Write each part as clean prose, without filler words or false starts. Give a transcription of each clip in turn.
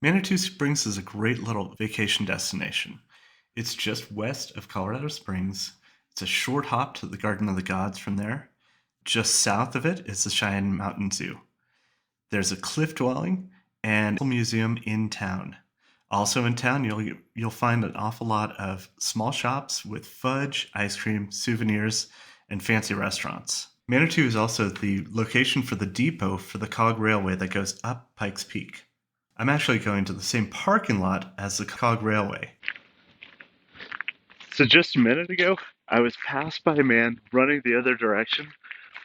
Manitou Springs is a great little vacation destination. It's just west of Colorado Springs. It's a short hop to the Garden of the Gods from there. Just south of it is the Cheyenne Mountain Zoo. There's a cliff dwelling and a museum in town. Also in town, you'll find an awful lot of small shops with fudge, ice cream, souvenirs, and fancy restaurants. Manitou is also the location for the depot for the cog railway that goes up Pikes Peak. I'm actually going to the same parking lot as the cog railway. So just a minute ago, I was passed by a man running the other direction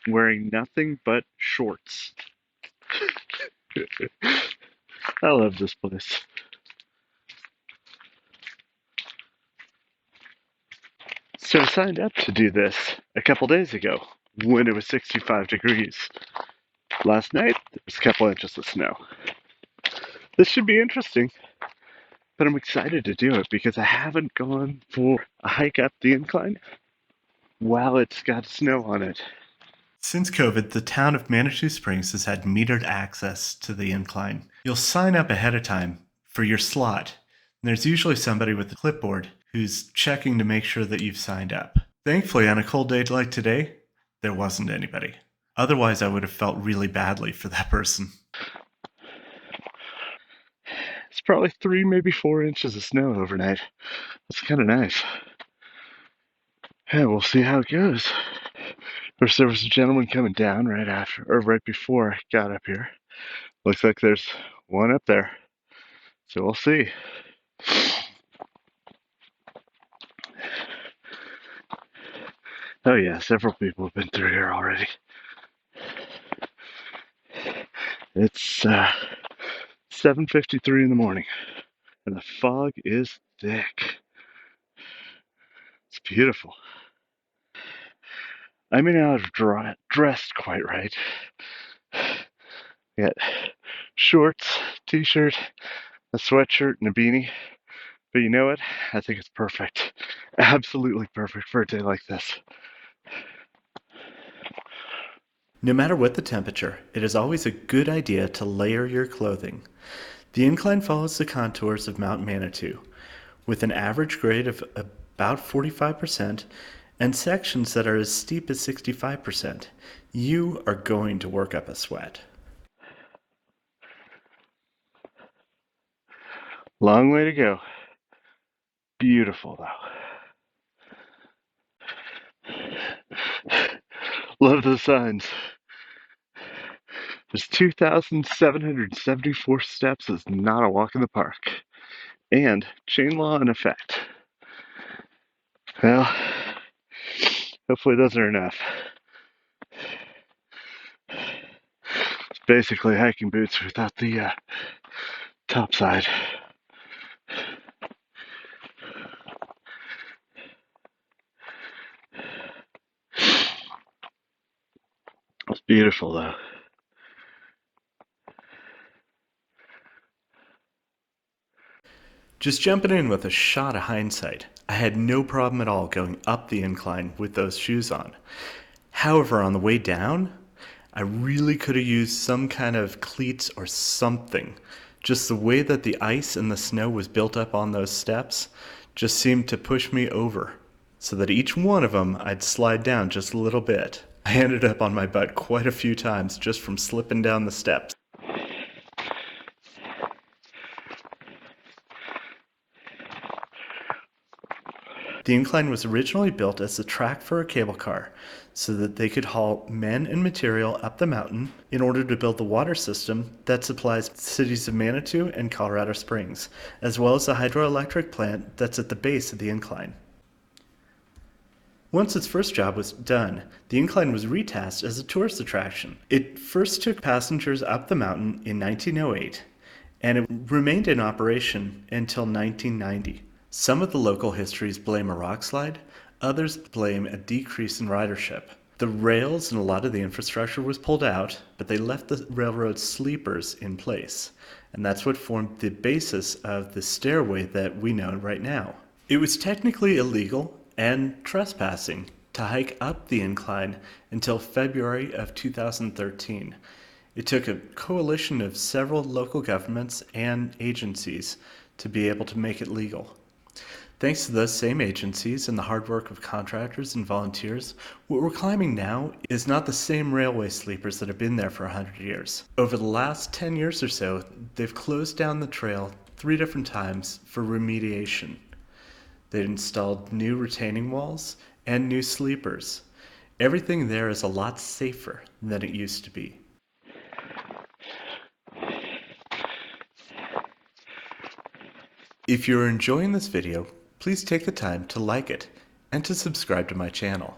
wearing nothing but shorts. I love this place. So I signed up to do this a couple days ago when it was 65 degrees. Last night, there was a couple inches of snow. This should be interesting, but I'm excited to do it because I haven't gone for a hike up the incline while it's got snow on it. Since COVID, the town of Manitou Springs has had metered access to the incline. You'll sign up ahead of time for your slot, and there's usually somebody with a clipboard who's checking to make sure that you've signed up. Thankfully, on a cold day like today, there wasn't anybody. Otherwise, I would have felt really badly for that person. It's probably 3, maybe 4 inches of snow overnight. That's kind of nice. Yeah, we'll see how it goes. First, there was a gentleman coming down right after, or right before I got up here. Looks like there's one up there. So we'll see. Oh yeah, several people have been through here already. It's 7:53 in the morning, and the fog is thick. It's beautiful. I may not have dressed quite right. Got shorts, t-shirt, a sweatshirt, and a beanie. But you know what? I think it's perfect. Absolutely perfect for a day like this. No matter what the temperature, it is always a good idea to layer your clothing. The incline follows the contours of Mount Manitou, with an average grade of about 45% and sections that are as steep as 65%. You are going to work up a sweat. Long way to go. Beautiful though. Love the signs. There's 2,774 steps is not a walk in the park. And chain law in effect. Well, hopefully those are enough. It's basically hiking boots without the top side. It's beautiful though. Just jumping in with a shot of hindsight, I had no problem at all going up the incline with those shoes on. However, on the way down, I really could have used some kind of cleats or something. Just the way that the ice and the snow was built up on those steps just seemed to push me over, so that each one of them I'd slide down just a little bit. I ended up on my butt quite a few times just from slipping down the steps. The incline was originally built as a track for a cable car so that they could haul men and material up the mountain in order to build the water system that supplies the cities of Manitou and Colorado Springs, as well as the hydroelectric plant that's at the base of the incline. Once its first job was done, the incline was retasked as a tourist attraction. It first took passengers up the mountain in 1908, and it remained in operation until 1990. Some of the local histories blame a rock slide, others blame a decrease in ridership. The rails and a lot of the infrastructure was pulled out, but they left the railroad sleepers in place, and that's what formed the basis of the stairway that we know right now. It was technically illegal and trespassing to hike up the incline until February of 2013. It took a coalition of several local governments and agencies to be able to make it legal. Thanks to those same agencies and the hard work of contractors and volunteers, what we're climbing now is not the same railway sleepers that have been there for 100 years. Over the last 10 years or so, they've closed down the trail 3 different times for remediation. They installed new retaining walls and new sleepers. Everything there is a lot safer than it used to be. If you're enjoying this video, please take the time to like it and to subscribe to my channel.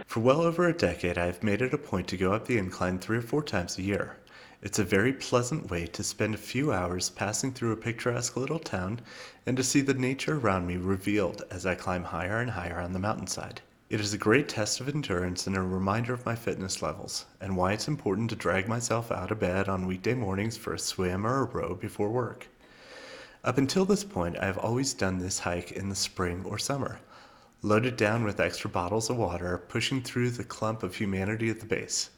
For well over a decade, I've made it a point to go up the incline 3 or 4 times a year. It's a very pleasant way to spend a few hours passing through a picturesque little town and to see the nature around me revealed as I climb higher and higher on the mountainside. It is a great test of endurance and a reminder of my fitness levels, and why it's important to drag myself out of bed on weekday mornings for a swim or a row before work. Up until this point, I've always done this hike in the spring or summer, loaded down with extra bottles of water, pushing through the clump of humanity at the base.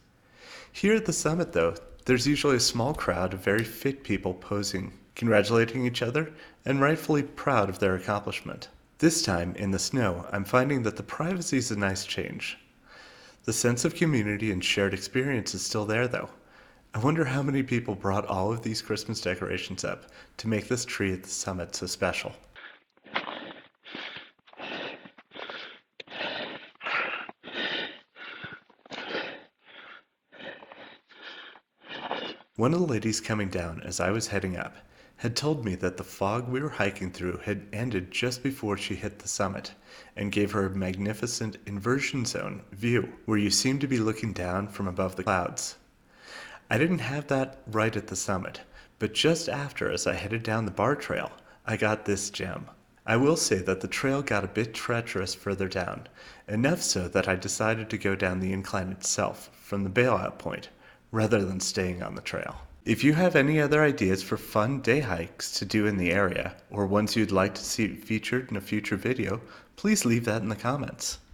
Here at the summit, though, there's usually a small crowd of very fit people posing, congratulating each other, and rightfully proud of their accomplishment. This time, in the snow, I'm finding that the privacy is a nice change. The sense of community and shared experience is still there, though. I wonder how many people brought all of these Christmas decorations up to make this tree at the summit so special. One of the ladies coming down as I was heading up had told me that the fog we were hiking through had ended just before she hit the summit and gave her a magnificent inversion zone view where you seem to be looking down from above the clouds. I didn't have that right at the summit, but just after, as I headed down the bar trail, I got this gem. I will say that the trail got a bit treacherous further down, enough so that I decided to go down the incline itself from the bailout point, rather than staying on the trail. If you have any other ideas for fun day hikes to do in the area, or ones you'd like to see featured in a future video, please leave that in the comments.